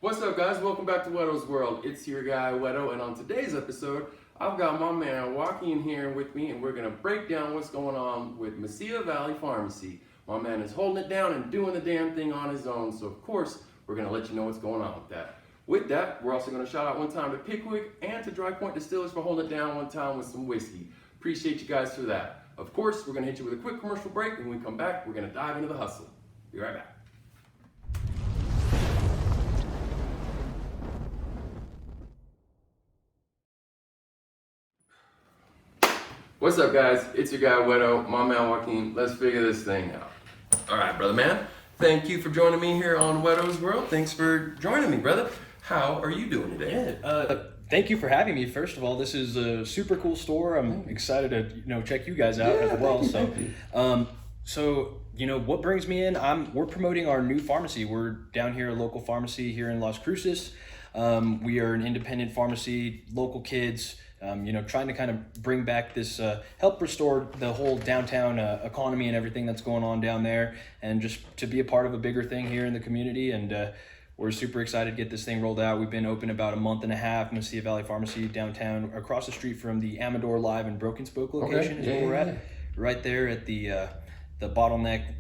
What's up, guys? Welcome back to Whetto's World. It's your guy Whetto, and on today's episode I've got my man Joaquin here with me, and we're going to break down what's going on with Mesilla Valley Pharmacy. My man is holding it down and doing the damn thing on his own, so of course we're going to let you know what's going on with that. With that, we're also going to shout out one time to Pickwick and to Dry Point Distillers for holding it down one time with some whiskey. Appreciate you guys for that. Of course, we're going to hit you with a quick commercial break, and when we come back, we're going to dive into the hustle. Be right back. What's up, guys? It's your guy Whetto, my man Joaquin. Let's figure this thing out. All right, brother man. Thank you for joining me here on Whetto's World. Thanks for joining me, brother. How are you doing today? Thank you for having me. First of all, this is a super cool store. I'm excited to check you guys out as well. So what brings me in? We're promoting our new pharmacy. We're down here, a local pharmacy here in Las Cruces. We are an independent pharmacy, local kids. Trying to kind of bring back this, help restore the whole downtown economy and everything that's going on down there, and just to be a part of a bigger thing here in the community. And we're super excited to get this thing rolled out. We've been open about a month and a half. Mesilla Valley Pharmacy downtown, across the street from the Amador Live and Broken Spoke location is where we're at. Right there at the bottleneck,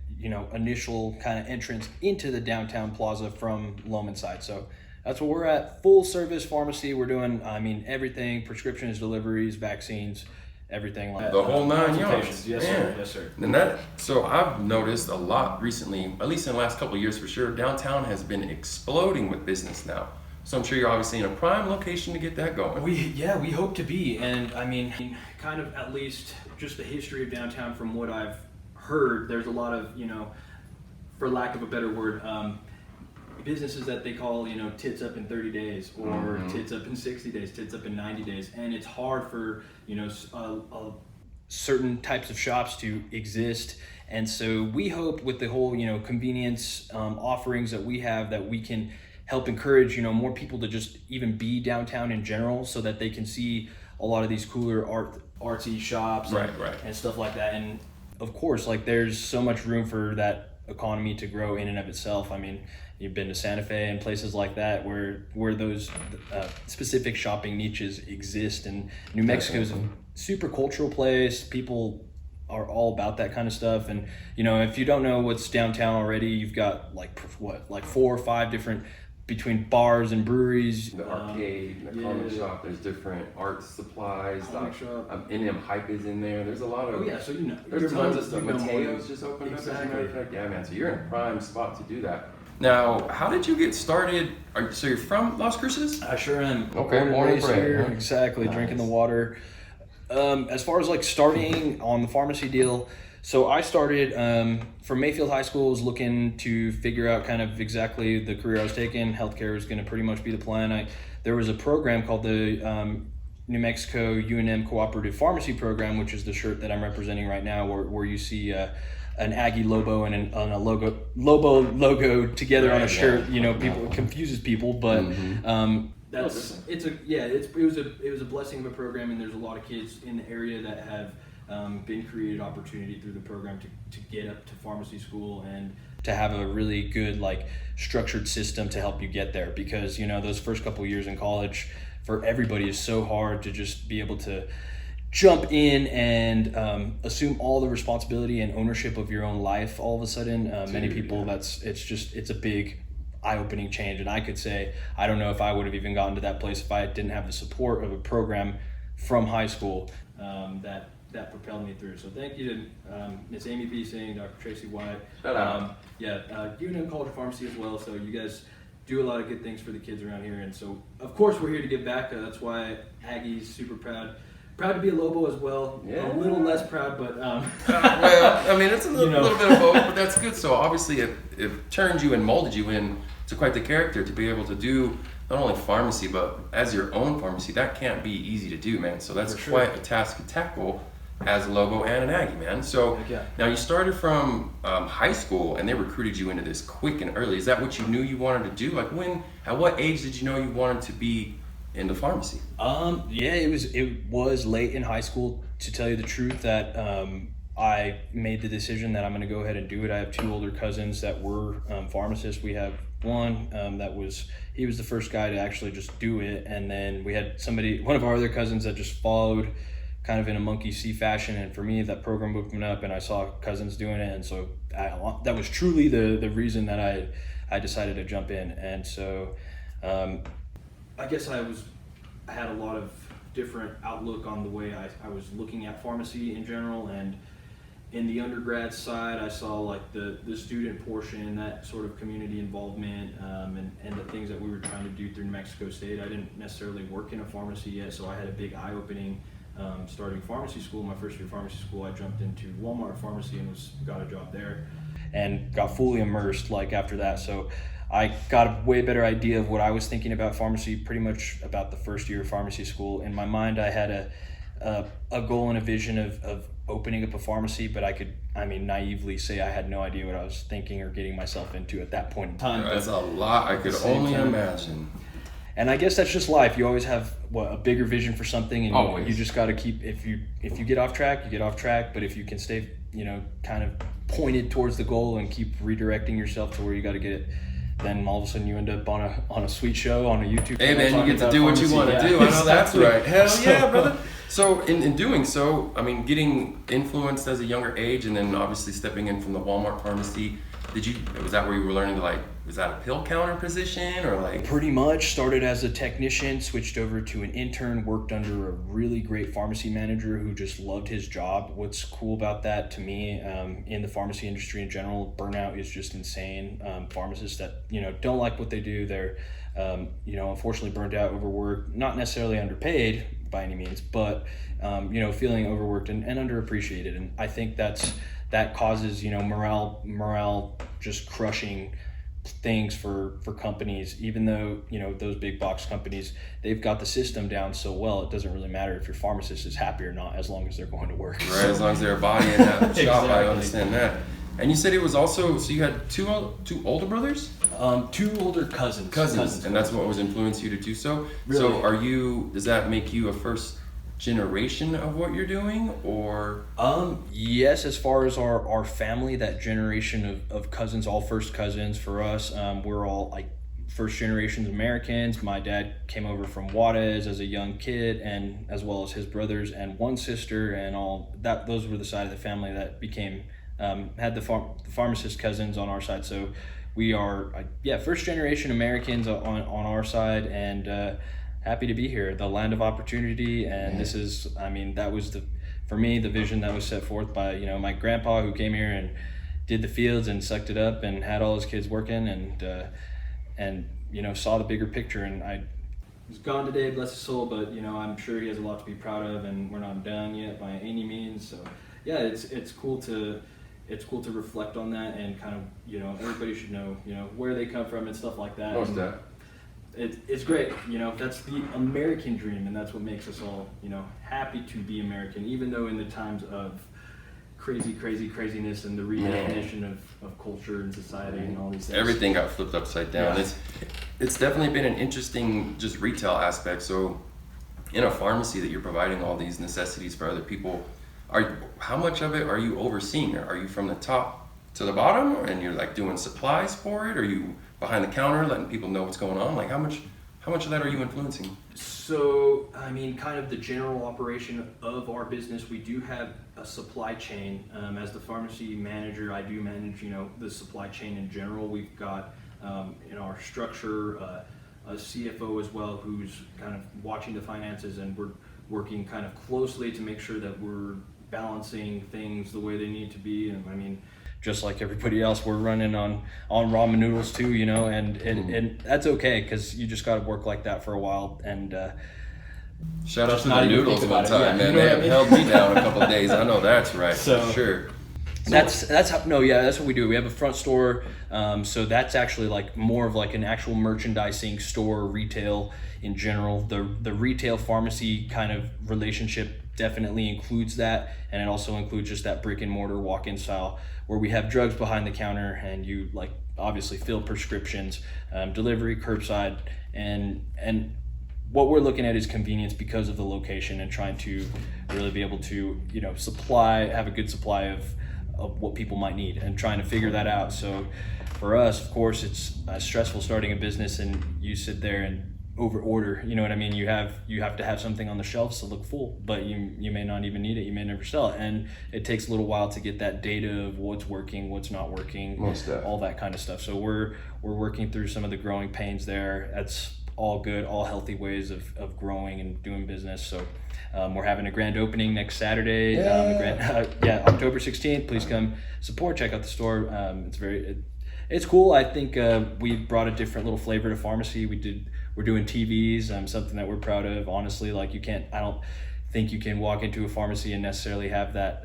initial kind of entrance into the downtown plaza from Loman side. So that's where we're at. Full service pharmacy. We're doing, everything: prescriptions, deliveries, vaccines, everything like the whole 9 yards. Yes, sir. Yes, sir. And so I've noticed a lot recently, at least in the last couple of years for sure, downtown has been exploding with business now. So I'm sure you're obviously in a prime location to get that going. We hope to be. And kind of at least just the history of downtown from what I've heard, there's a lot of, for lack of a better word, businesses that they call, tits up in 30 days or tits up in 60 days, tits up in 90 days. And it's hard for, certain types of shops to exist. And so we hope with the whole, convenience offerings that we have, that we can help encourage, more people to just even be downtown in general, so that they can see a lot of these cooler artsy shops and stuff like that. And of course, there's so much room for that economy to grow in and of itself. You've been to Santa Fe and places like that where those specific shopping niches exist. And New Mexico is a super cultural place. People are all about that kind of stuff. And if you don't know what's downtown already, you've got 4 or 5 different, between bars and breweries, the arcade, the comic shop. There's different art supplies. NM Hype is in there. There's a lot of there's tons of stuff. Mateo's just opened up, as a matter of fact. Yeah, man. So you're in a prime spot to do that. Now, how did you get started? So you're from Las Cruces? I sure am. Okay, born and bred. Exactly, nice. Drinking the water. As far as starting on the pharmacy deal, so I started from Mayfield High School, was looking to figure out kind of exactly the career I was taking. Healthcare was going to pretty much be the plan. There was a program called the New Mexico UNM Cooperative Pharmacy Program, which is the shirt that I'm representing right now, where you see an Aggie Lobo and a Lobo logo together on a shirt. It confuses people, but it was a blessing of a program, and there's a lot of kids in the area that have been created opportunity through the program to get up to pharmacy school, and to have a really good structured system to help you get there, because those first couple of years in college for everybody is so hard to just be able to jump in and assume all the responsibility and ownership of your own life all of a sudden. Many people, it's a big eye-opening change. And I could say, I don't know if I would have even gotten to that place if I didn't have the support of a program from high school that propelled me through. So thank you to Miss Amy B. Singh, Dr. Tracy White, UNM College of Pharmacy as well. So you guys do a lot of good things for the kids around here. And so of course we're here to give back. That's why Aggie's super proud to be a Lobo as well. Yeah. A little less proud, but it's a little bit of both, but that's good. So obviously it turned you and molded you in to quite the character to be able to do not only pharmacy, but as your own pharmacy. That can't be easy to do, man. So that's quite a task to tackle as a Lobo and an Aggie, man. So now you started from high school, and they recruited you into this quick and early. Is that what you knew you wanted to do? At what age did you know you wanted to be into pharmacy? It was late in high school, to tell you the truth, that I made the decision that I'm going to go ahead and do it. I have two older cousins that were pharmacists. We have one he was the first guy to actually just do it, and then we had one of our other cousins that just followed kind of in a monkey see fashion, and for me that program opened up and I saw cousins doing it, and so that was truly the reason that I decided to jump in. And so I guess I had a lot of different outlook on the way I was looking at pharmacy in general, and in the undergrad side I saw like the student portion, that sort of community involvement, and the things that we were trying to do through New Mexico State. I didn't necessarily work in a pharmacy yet, so I had a big eye-opening starting pharmacy school. My first year of pharmacy school, I jumped into Walmart Pharmacy and got a job there and got fully immersed like after that. So I got a way better idea of what I was thinking about pharmacy pretty much about the first year of pharmacy school. In my mind, I had a goal and a vision of opening up a pharmacy, but I could, naively say I had no idea what I was thinking or getting myself into at that point in time. That's a lot. I could only imagine. And I guess that's just life. You always have a bigger vision for something, and you just got to keep. If you get off track, you get off track. But if you can stay, kind of pointed towards the goal and keep redirecting yourself to where you got to get it, then all of a sudden you end up on a sweet show on a YouTube channel. Hey man, you get to do what you want to do. I know that's right. Hell yeah, brother. So in doing so, getting influenced as a younger age, and then obviously stepping in from the Walmart pharmacy, was that where you were learning was that a pill counter position or like? Pretty much started as a technician, switched over to an intern, worked under a really great pharmacy manager who just loved his job. What's cool about that to me, in the pharmacy industry in general, burnout is just insane. Pharmacists that, don't like what they do, they're, unfortunately burnt out, overworked, not necessarily underpaid by any means, but, feeling overworked and underappreciated. And I think that causes, morale just crushing things for companies, even though, those big box companies, they've got the system down so well, it doesn't really matter if your pharmacist is happy or not, as long as they're going to work. Right, as long as they're a body in that shop. Exactly. I understand that. And you said it was also, so you had two older brothers? Two older cousins. And that's what was influenced you to do so? Really? So does that make you a first generation of what you're doing, or? Yes, as far as our family, that generation of cousins, all first cousins for us, we're all like first generation Americans. My dad came over from Juarez as a young kid, and as well as his brothers and one sister, and all that. Those were the side of the family that became had the pharmacist cousins on our side. So we are first generation Americans on our side, and happy to be here, the land of opportunity. And this is, that was for me, the vision that was set forth by, my grandpa, who came here and did the fields and sucked it up and had all his kids working, and saw the bigger picture. And he's gone today, bless his soul, but I'm sure he has a lot to be proud of, and we're not done yet by any means. So yeah, it's cool to reflect on that, and kind of, everybody should know, where they come from and stuff like that. Most that. It's great, that's the American dream, and that's what makes us all, happy to be American, even though in the times of craziness and the redefinition of culture and society and all these things. Everything got flipped upside down. Yeah. It's definitely been an interesting just retail aspect. So in a pharmacy that you're providing all these necessities for other people, how much of it are you overseeing? Are you from the top to the bottom, and you're like doing supplies for it? Are you behind the counter letting people know what's going on? Like how much of that are you influencing? So kind of the general operation of our business, we do have a supply chain. As the pharmacy manager, I do manage the supply chain in general. We've got in our structure a CFO as well, who's kind of watching the finances, and we're working kind of closely to make sure that we're balancing things the way they need to be. And just like everybody else, we're running on ramen noodles too, and that's okay, because you just got to work like that for a while. And shout out to the noodles one time, man. They have held me down a couple of days. I know that's right. So for sure. That's what we do. We have a front store, so that's actually like more of like an actual merchandising store, retail in general. The retail pharmacy kind of relationship definitely includes that, and it also includes just that brick and mortar walk-in style, where we have drugs behind the counter, and you obviously fill prescriptions, delivery, curbside, and what we're looking at is convenience because of the location and trying to really be able to, have a good supply of what people might need and trying to figure that out. So for us, of course, it's stressful starting a business and you sit there and over order, you know what I mean? You have to have something on the shelves to look full, but you may not even need it. You may never sell it. And it takes a little while to get that data of what's working, what's not working, all that kind of stuff. So we're working through some of the growing pains there. That's all good, all healthy ways of growing and doing business. So we're having a grand opening next Saturday, October 16th. Please come support, check out the store. It's cool. I think we brought a different little flavor to pharmacy. We're doing TVs, something that we're proud of. Honestly, like I don't think you can walk into a pharmacy and necessarily have that.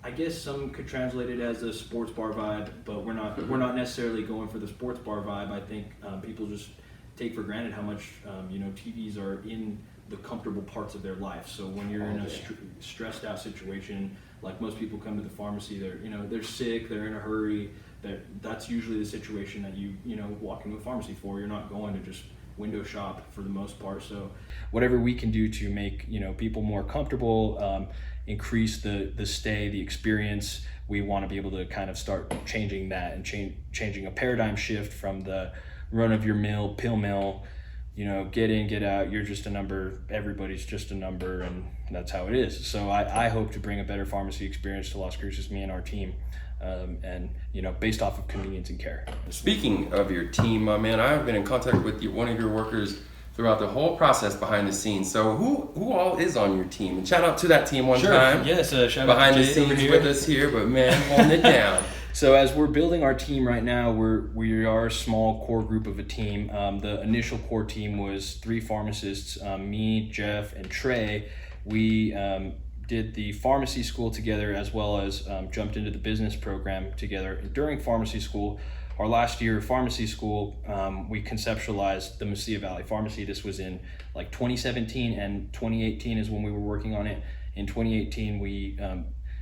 I guess some could translate it as a sports bar vibe, but we're not necessarily going for the sports bar vibe. I think people just take for granted how much TVs are in the comfortable parts of their life. So when you're in a stressed out situation, like most people come to the pharmacy, they're sick, they're in a hurry. That's usually the situation that you walk into a pharmacy for. You're not going to just window shop for the most part. So whatever we can do to make people more comfortable, increase the stay, the experience, we want to be able to kind of start changing that and changing a paradigm shift from the run of your mill pill mill, get in, get out, you're just a number, everybody's just a number, and that's how it is. So I hope to bring a better pharmacy experience to Las Cruces, me and our team. And based off of convenience and care. Speaking of your team, my man, I've been in contact with one of your workers throughout the whole process behind the scenes. So who all is on your team? And shout out to that team one time. Yes, shout behind out to the scenes with us here, but man, holding it down. So as we're building our team right now, we are a small core group of a team. The initial core team was 3 pharmacists, me, Jeff, and Trey. We did the pharmacy school together, as well as jumped into the business program together. During pharmacy school, our last year of pharmacy school, we conceptualized the Mesilla Valley Pharmacy. This was in like 2017, and 2018 is when we were working on it. In 2018, we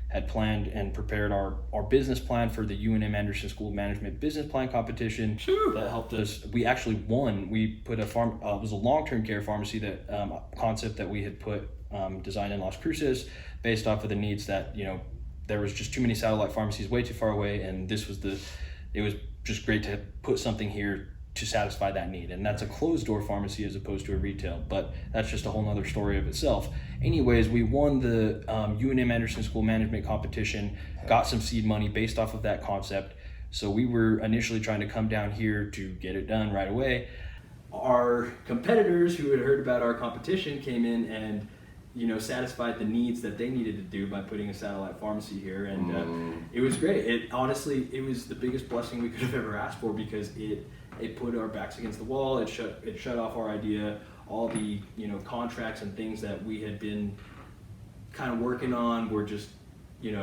had planned and prepared our business plan for the UNM Anderson School of Management Business Plan Competition. That helped us. We actually won. We put it was a long-term care pharmacy that concept that we had put designed in Las Cruces based off of the needs that there was just too many satellite pharmacies way too far away, and it was just great to put something here to satisfy that need. And that's a closed door pharmacy as opposed to a retail, but that's just a whole nother story of itself. Anyways, we won the UNM Anderson School Management Competition, got some seed money based off of that concept. So we were initially trying to come down here to get it done right away. Our competitors who had heard about our competition came in and satisfied the needs that they needed to do by putting a satellite pharmacy here, and it was great. It was the biggest blessing we could have ever asked for, because it put our backs against the wall. It shut off our idea, all the contracts and things that we had been kind of working on were just they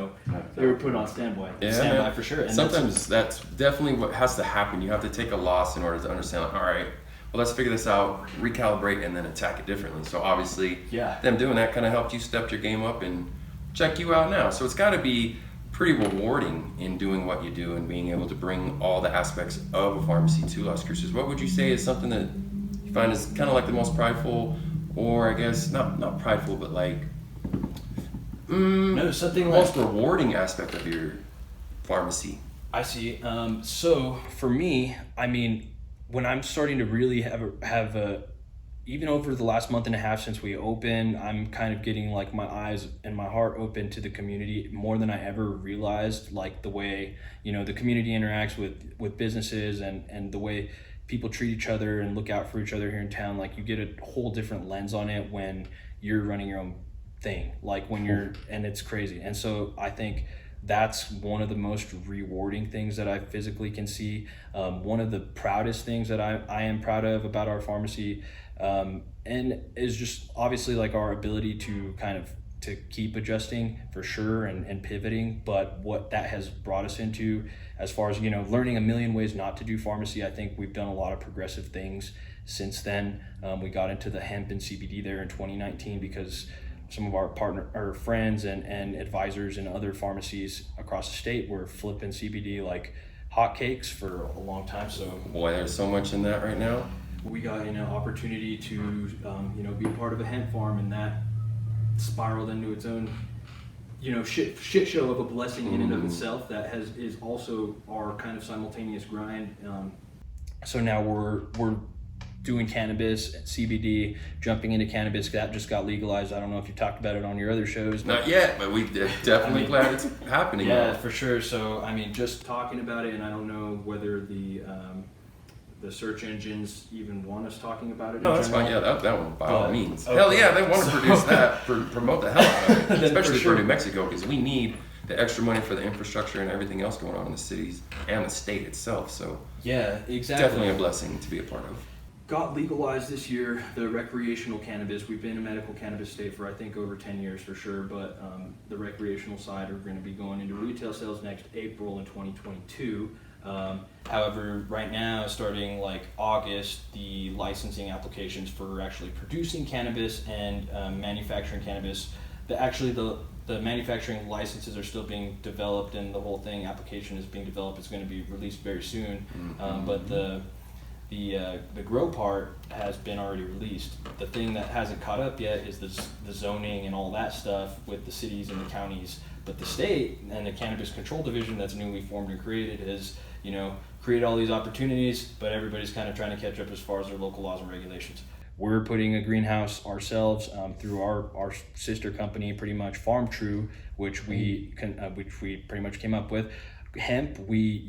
were put on standby for sure. And sometimes that's definitely what has to happen. You have to take a loss in order to understand, like, all right, well, let's figure this out, recalibrate, and then attack it differently. So obviously, them doing that kind of helped you step your game up and check you out now. So it's got to be pretty rewarding in doing what you do and being able to bring all the aspects of a pharmacy to Las Cruces. What would you say is something that you find is kind of like the most prideful, or I guess not prideful, but like something most rewarding aspect of your pharmacy? I see. So for me, when I'm starting to really have a, even over the last month and a half since we opened, I'm kind of getting like my eyes and my heart open to the community more than I ever realized, like the way, the community interacts with businesses and the way people treat each other and look out for each other here in town. Like you get a whole different lens on it when you're running your own thing, like and it's crazy. And so I think that's one of the most rewarding things that I physically can see. One of the proudest things that I am proud of about our pharmacy, and is just obviously like our ability to to keep adjusting for sure and pivoting, but what that has brought us into as far as, learning a million ways not to do pharmacy. I think we've done a lot of progressive things since then. We got into the hemp and CBD there in 2019 because some of our friends and advisors in other pharmacies across the state were flipping CBD like hotcakes for a long time. So boy, there's so much in that right now. we got an opportunity to be a part of a hemp farm, and that spiraled into its own shit show of a blessing in and of itself. That is also our kind of simultaneous grind. So now we're doing cannabis, CBD, jumping into cannabis. That just got legalized. I don't know if you talked about it on your other shows. Not yet, but we're definitely glad it's happening. Yeah, for sure. So just talking about it, and I don't know whether the search engines even want us talking about it. No, that's fine. Yeah, that one by all means. Okay. Hell yeah, they want to produce that, promote the hell out of it, especially for New Mexico, because we need the extra money for the infrastructure and everything else going on in the cities and the state itself. So yeah, exactly. Definitely a blessing to be a part of. Got legalized this year, the recreational cannabis. We've been a medical cannabis state for I think over 10 years for sure, but the recreational side are going to be going into retail sales next April in 2022. However, right now, starting like August, the licensing applications for actually producing cannabis and manufacturing cannabis, the manufacturing licenses are still being developed, and the whole thing application is being developed. It's going to be released very soon, but the grow part has been already released. The thing that hasn't caught up yet is the zoning and all that stuff with the cities and the counties. But the state and the Cannabis Control Division that's newly formed and created has, created all these opportunities, but everybody's kind of trying to catch up as far as their local laws and regulations. We're putting a greenhouse ourselves through our sister company, pretty much Farm True, which we pretty much came up with. Hemp, we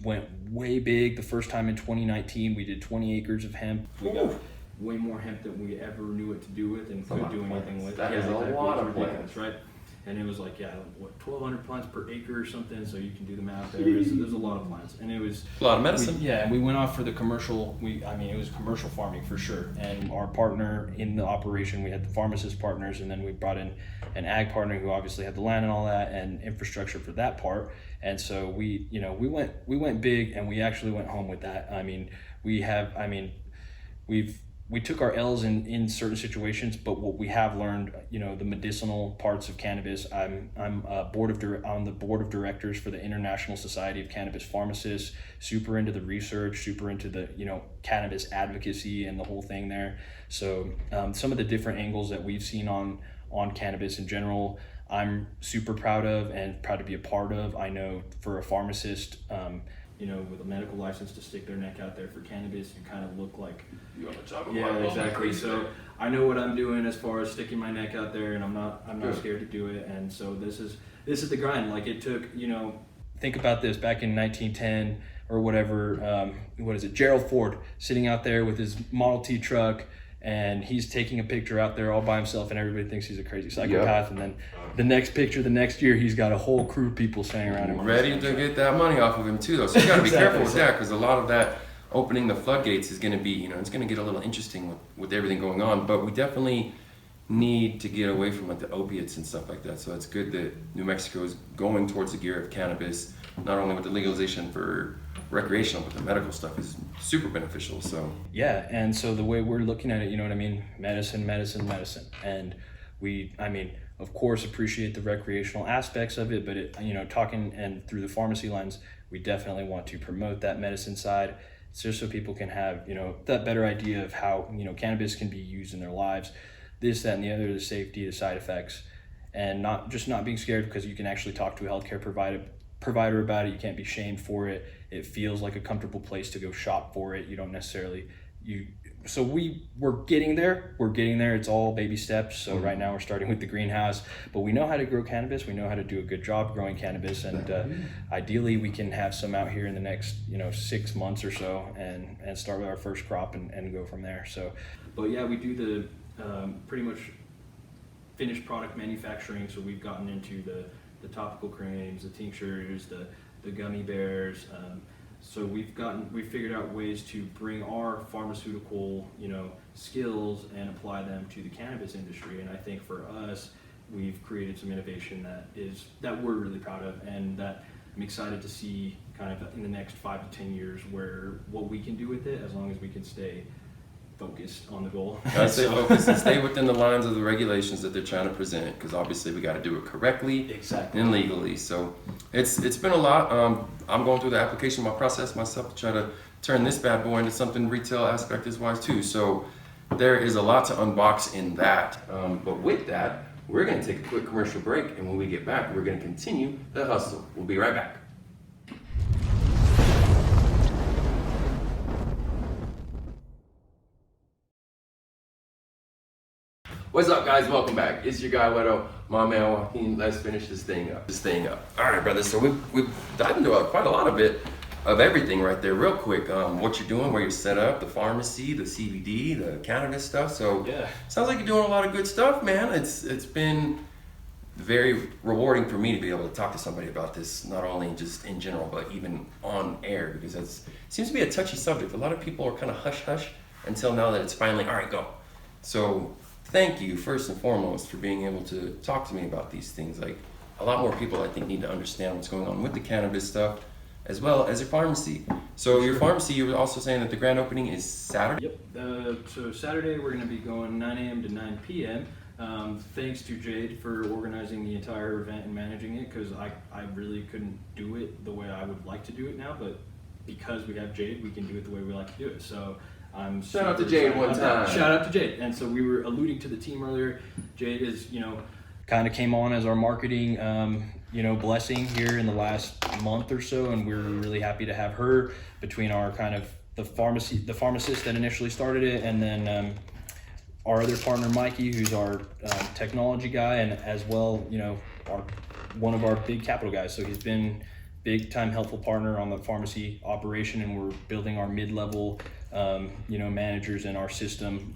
went way big the first time in 2019. We did 20 acres of hemp. We got way more hemp than we ever knew what to do with and could do anything with. That is a lot of plants, right? And it was like 1,200 plants per acre or something. So you can do the math there. There's a lot of plants, and it was a lot of medicine. And we went off for the commercial. It was commercial farming for sure. And our partner in the operation, we had the Pharmacist partners, and then we brought in an ag partner who obviously had the land and all that and infrastructure for that part. And so we went big, and we actually went home with that. We took our L's in certain situations, but what we have learned, the medicinal parts of cannabis. I'm on the board of directors for the International Society of Cannabis Pharmacists. Super into the research, super into the cannabis advocacy and the whole thing there. So some of the different angles that we've seen on cannabis in general, I'm super proud of and proud to be a part of. I know for a pharmacist, with a medical license to stick their neck out there for cannabis, you kind of look like you on the top of exactly. So I know what I'm doing as far as sticking my neck out there, and I'm not scared to do it. And so this is the grind. Like it took, think about this back in 1910 or whatever. Gerald Ford sitting out there with his Model T truck, and he's taking a picture out there all by himself, and everybody thinks he's a crazy psychopath. Yep. And then the next picture, the next year, he's got a whole crew of people standing around him. Ready to get that money off of him too, though. So you got to be careful with that, because a lot of that opening the floodgates is going to be, it's going to get a little interesting with everything going on. But we definitely need to get away from the opiates and stuff like that. So it's good that New Mexico is going towards the gear of cannabis, not only with the legalization for recreational, but the medical stuff is super beneficial. So yeah, and so the way we're looking at it, medicine, and we of course appreciate the recreational aspects of it, but talking and through the pharmacy lens, we definitely want to promote that medicine side, just so people can have that better idea of how cannabis can be used in their lives, this, that, and the other, the safety, the side effects, and not being scared, because you can actually talk to a healthcare provider about it. You can't be shamed for it. It feels like a comfortable place to go shop for it. You don't necessarily so we're getting there. It's all baby steps. So right now we're starting with the greenhouse, but we know how to grow cannabis. We know how to do a good job growing cannabis, and ideally we can have some out here in the next 6 months or so, and start with our first crop and go from there. So, but yeah, we do the pretty much finished product manufacturing. So we've gotten into the topical creams, the tinctures, the gummy bears. So we've figured out ways to bring our pharmaceutical, skills and apply them to the cannabis industry. And I think for us, we've created some innovation that we're really proud of, and that I'm excited to see kind of in the next 5 to 10 years what we can do with it, as long as we can stay focused on the goal. Gotta stay focused and stay within the lines of the regulations that they're trying to present, because obviously we got to do it correctly and legally. So it's been a lot. I'm going through the application process myself to try to turn this bad boy into something retail aspect is wise too. So there is a lot to unbox in that. But with that, we're gonna take a quick commercial break, and when we get back, we're gonna continue the hustle. We'll be right back. What's up, guys? Welcome back. It's your guy Whetto, my man Joaquin. Let's finish this thing up. All right, brothers. So we've dived into quite a lot of it, of everything right there, real quick. What you're doing, where you're set up, the pharmacy, the CBD, the cannabis stuff. So Yeah. sounds like you're doing a lot of good stuff, man. It's been very rewarding for me to be able to talk to somebody about this, not only just in general, but even on air, because it seems to be a touchy subject. A lot of people are kind of hush until now that it's finally, all right, go. So thank you, first and foremost, for being able to talk to me about these things. Like, a lot more people, I think, need to understand what's going on with the cannabis stuff, as well as your pharmacy. So your pharmacy, you were also saying that the grand opening is Saturday? Yep. So Saturday we're going to be going 9 a.m. to 9 p.m. Thanks to Jade for organizing the entire event and managing it, because I really couldn't do it the way I would like to do it now, but because we have Jade, we can do it the way we like to do it. So shout out to Jade one time. Shout out to Jade. And so we were alluding to the team earlier. Jade is, kind of came on as our marketing, blessing here in the last month or so, and we're really happy to have her between our kind of the pharmacist that initially started it, and then our other partner Mikey, who's our technology guy, and as well, one of our big capital guys. So he's been big time helpful partner on the pharmacy operation, and we're building our mid-level managers in our system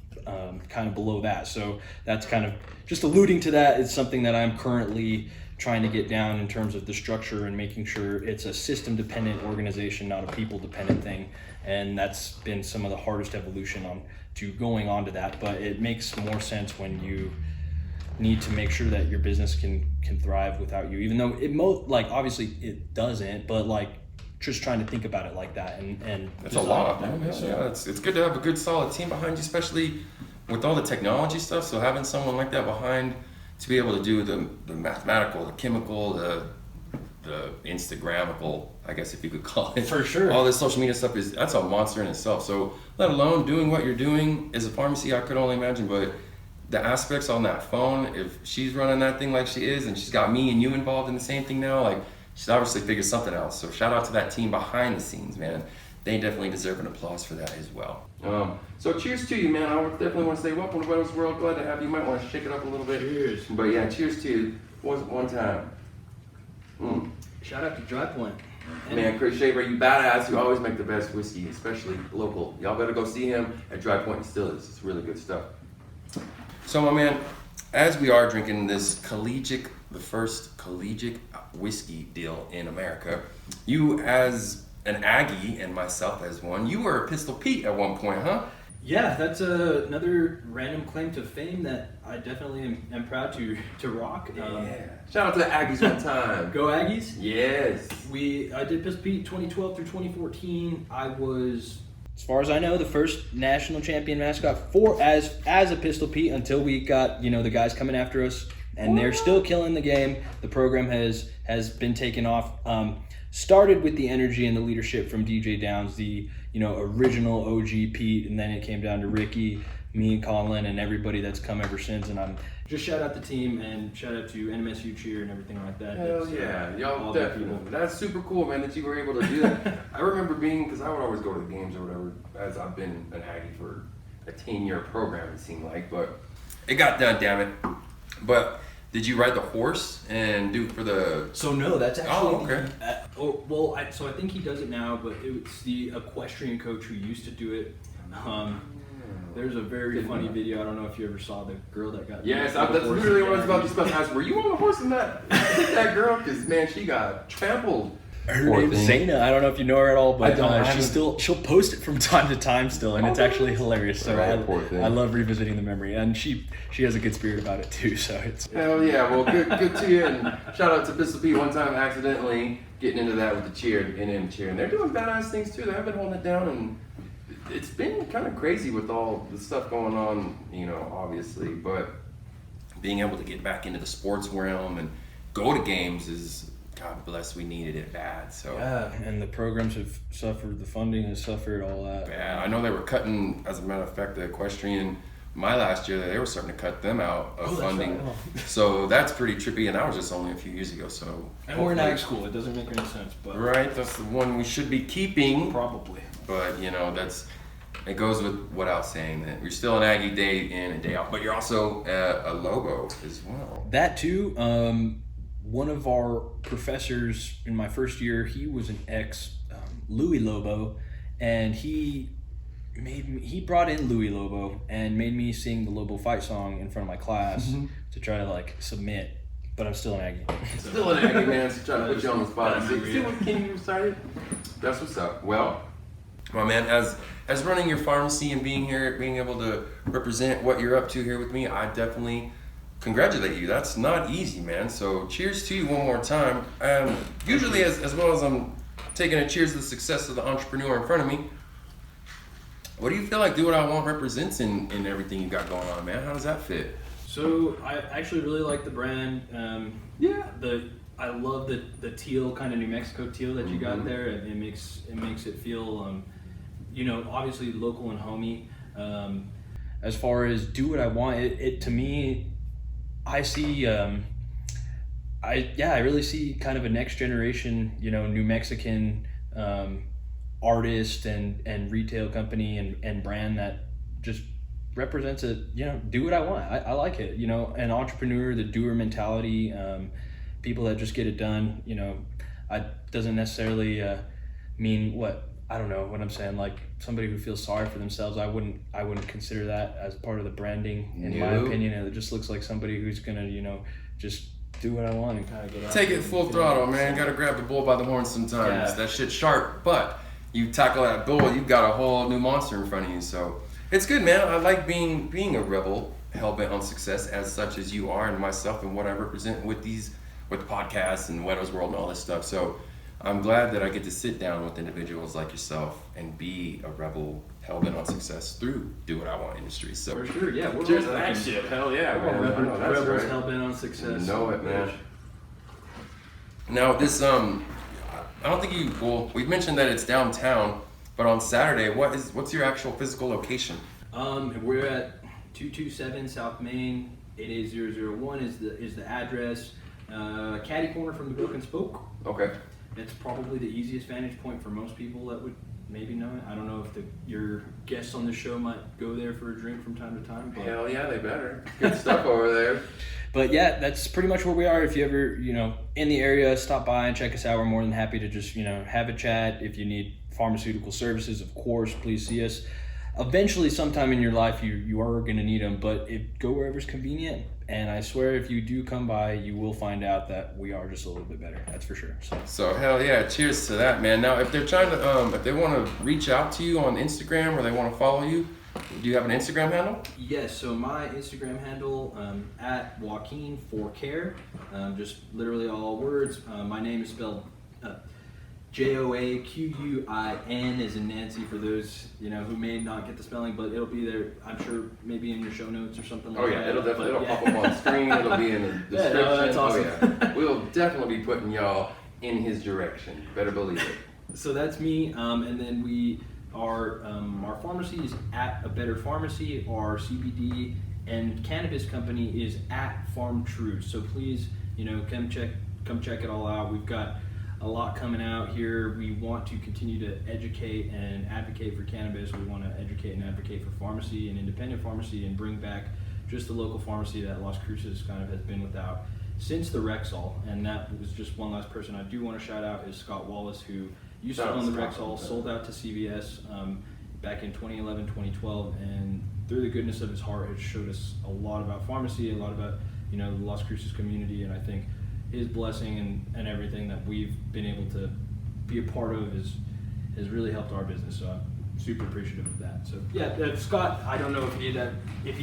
kind of below that. So that's kind of just alluding to that. It's something that I'm currently trying to get down in terms of the structure and making sure it's a system dependent organization, not a people dependent thing. And that's been some of the hardest evolution to going on to that, but it makes more sense when you need to make sure that your business can thrive without you, even though obviously it doesn't, but just trying to think about it like that and that's a lot, man. Yeah, it's good to have a good solid team behind you, especially with all the technology stuff. So having someone like that behind to be able to do the mathematical, the chemical, the Instagramical, I guess if you could call it. For sure. All this social media stuff that's a monster in itself. So let alone doing what you're doing as a pharmacy, I could only imagine. But the aspects on that phone, if she's running that thing like she is, and she's got me and you involved in the same thing now, she's obviously figured something out. So shout out to that team behind the scenes, man. They definitely deserve an applause for that as well. So cheers to you, man. I definitely want to say welcome to Whetto's World. Glad to have you. Might want to shake it up a little bit. Cheers. But yeah, cheers to you. One time. Shout out to Dry Point. Man, Chris Shaver, you badass. You always make the best whiskey, especially local. Y'all better go see him at Dry Point Distillers. It's really good stuff. So my man, as we are drinking this the first collegiate whiskey deal in America, you as an Aggie and myself as one, you were a Pistol Pete at one point, huh? Yeah, that's another random claim to fame that I definitely am proud to rock. Shout out to the Aggies one time. Go Aggies! Yes. I did Pistol Pete 2012 through 2014. I was, as far as I know, the first national champion mascot as a Pistol Pete until we got the guys coming after us, and they're still killing the game. The program has been taken off. Started with the energy and the leadership from DJ Downs, the original OG Pete, and then it came down to Ricky, me and Colin, and everybody that's come ever since. And I'm just shout out the team and shout out to NMSU cheer and everything like that. Hell yeah, y'all definitely. That's super cool, man, that you were able to do that. I remember because I would always go to the games or whatever, as I've been an Aggie for a 10-year program, it seemed like, but it got done, damn it. But did you ride the horse and do it for the... So no, that's actually... Oh, okay. So I think he does it now, but it's the equestrian coach who used to do it. There's a very funny video. I don't know if you ever saw the girl that got... Yes, that's literally what I was about to discuss. Were you on the horse in that girl? Because, man, she got trampled. Her name's Zaina. I don't know if you know her at all, but she'll post it from time to time still, and it's actually hilarious. So I love revisiting the memory, and she has a good spirit about it too. So it's hell yeah. Well, good to you, and shout out to Pistol Pete one time accidentally getting into that with the cheer, NM cheer, and they're doing badass things too. They have been holding it down, and it's been kind of crazy with all the stuff going on, obviously, but being able to get back into the sports realm and go to games is God bless, we needed it bad. So yeah, and the programs have suffered, the funding has suffered, all that. yeah, I know they were cutting, as a matter of fact, the equestrian my last year, they were starting to cut them out of funding. Right. So that's pretty trippy, and that was just only a few years ago. So And we're in ag school, it doesn't make any sense, but right, that's the one we should be keeping. probably. But you know, it goes with what I was saying, that you're still an Aggie day in and day out, but you're also a Lobo as well. That too. One of our professors in my first year, he was an ex Louis Lobo, and he brought in Louis Lobo and made me sing the Lobo fight song in front of my class to try to like submit. But I'm still an Aggie. Still an Aggie, man. So trying to put you on the spot. See what Kenny started? That's what's up. Well, my man, as running your pharmacy and being here, being able to represent what you're up to here with me, I definitely congratulate you. That's not easy, man. So cheers to you one more time. Usually, as well as I'm taking a cheers to the success of the entrepreneur in front of me, what do you feel like Do What I Want represents in everything you got going on, man? How does that fit? So I actually really like the brand. Yeah. I love the teal, kind of New Mexico teal that you got there. It makes it feel, obviously local and homey. As far as Do What I Want, it to me, I see, I really see kind of a next generation, New Mexican artist and retail company and brand that just represents a, do what I want. I like it, an entrepreneur, the doer mentality, people that just get it done, doesn't necessarily mean what, I don't know what I'm saying, like somebody who feels sorry for themselves. I wouldn't consider that as part of the branding, in my opinion. It just looks like somebody who's gonna, just do what I want and kind of get out. Take it full throttle, man. You gotta grab the bull by the horns sometimes. Yeah. That shit's sharp, but you tackle that bull, you've got a whole new monster in front of you. So it's good, man. I like being a rebel, hellbent on success as such as you are, and myself and what I represent with the podcasts and Whetto's World and all this stuff. So I'm glad that I get to sit down with individuals like yourself and be a rebel hellbent on success through Do What I Want Industries. So For sure, yeah. We're cheers to all that fucking- shit. Hell yeah, we're all man. I know, that's rebels right. hellbent on success. You know it, man. Now this I don't think we've mentioned that it's downtown, but on Saturday, what's your actual physical location? We're at 227 South Main, 88001 is the address. Caddy corner from the Broken Spoke. Okay. It's probably the easiest vantage point for most people that would maybe know it. I don't know if your guests on the show might go there for a drink from time to time. But Hell yeah, they better. Good stuff over there. But yeah, that's pretty much where we are. If you ever, in the area, stop by and check us out. We're more than happy to just, have a chat. If you need pharmaceutical services, of course, please see us. Eventually, sometime in your life, you are going to need them, but go wherever's convenient. And I swear, if you do come by, you will find out that we are just a little bit better. That's for sure. So hell yeah, cheers to that, man. Now, if they're trying to, if they want to reach out to you on Instagram or they want to follow you, do you have an Instagram handle? Yes, so my Instagram handle, at Joaquin for Care, just literally all words. My name is spelled Joaquin as in Nancy for those, who may not get the spelling, but it'll be there, I'm sure, maybe in your show notes or something like that. Oh yeah, it'll pop up on screen, it'll be in the description. no, that's awesome. Oh yeah, we'll definitely be putting y'all in his direction, better believe it. So that's me, and then we are, our pharmacy is at A Better Pharmacy, our CBD and cannabis company is at Farm True. So please, come check it all out. We've got a lot coming out here. We want to continue to educate and advocate for cannabis. We want to educate and advocate for pharmacy and independent pharmacy and bring back just the local pharmacy that Las Cruces kind of has been without since the Rexall. And that was just one last person I do want to shout out is Scott Wallace, who used to own the Rexall, sold out to CVS back in 2011, 2012, and through the goodness of his heart, has showed us a lot about pharmacy, a lot about the Las Cruces community, and I think his blessing and everything that we've been able to be a part of has really helped our business. So I'm super appreciative of that. So yeah, Scott, I don't know if he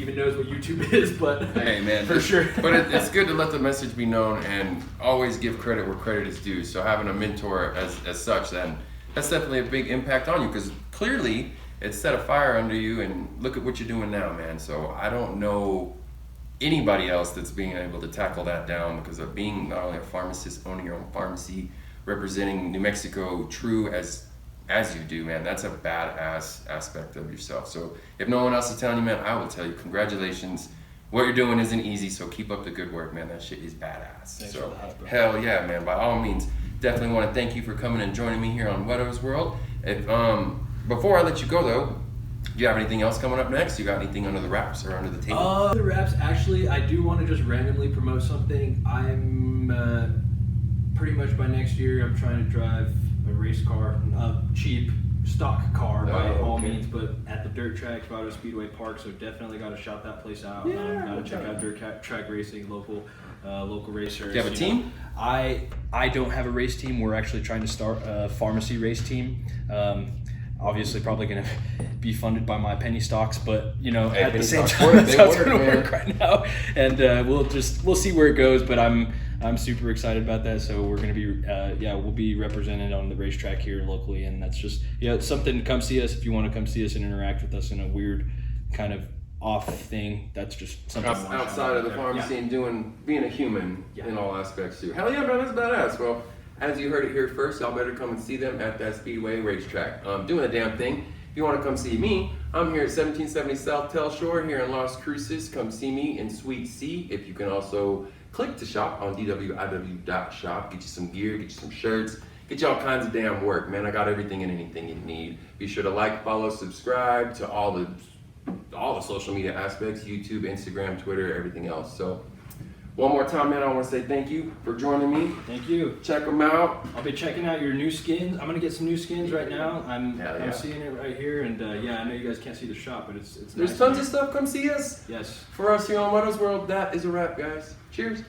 even knows what YouTube is, but hey man, for sure. But it's good to let the message be known and always give credit where credit is due. So having a mentor as such, then that's definitely a big impact on you, because clearly it set a fire under you, and look at what you're doing now, man. So I don't know anybody else that's being able to tackle that down, because of being not only a pharmacist, owning your own pharmacy, representing New Mexico true as you do, man, that's a badass aspect of yourself. So if no one else is telling you, man, I will tell you, congratulations. What you're doing isn't easy, so keep up the good work, man. That shit is badass. Thanks so for the hype, bro. hell yeah, man. By all means, definitely want to thank you for coming and joining me here on Whetto's World. If before I let you go though, do you have anything else coming up next? You got anything under the wraps or under the table? The wraps, actually, I do want to just randomly promote something. I'm pretty much by next year, I'm trying to drive a race car, a cheap stock car by all means, but at the dirt tracks, Whetto Speedway Park. So definitely got to shout that place out. Got to check out dirt track racing, local racers. Do you have a team? I don't have a race team. We're actually trying to start a pharmacy race team. Obviously, probably going to be funded by my penny stocks, but at the same time, that's how it's going to work right now. And we'll see where it goes. But I'm super excited about that. So we're going to be we'll be represented on the racetrack here locally, and that's just it's something to come see us if you want to come see us and interact with us in a weird kind of off thing. That's just something outside of the pharmacy and being a human in all aspects too. Hell yeah, man, that's badass. Well, as you heard it here first, y'all better come and see them at that Speedway racetrack. Doing a damn thing. If you want to come see me, I'm here at 1770 South Tell Shore here in Las Cruces. Come see me in Suite C. If you can also click to shop on DoWatiWant.shop. Get you some gear, get you some shirts, get you all kinds of damn work, man. I got everything and anything you need. Be sure to like, follow, subscribe to all the social media aspects, YouTube, Instagram, Twitter, everything else. So one more time, man, I want to say thank you for joining me. Thank you. Check them out. I'll be checking out your new skins. I'm gonna get some new skins right now. I'm seeing it right here, and I know you guys can't see the shop, but it's There's nice tons of stuff. Come see us. Yes. For us here on Whetto's World, that is a wrap, guys. Cheers.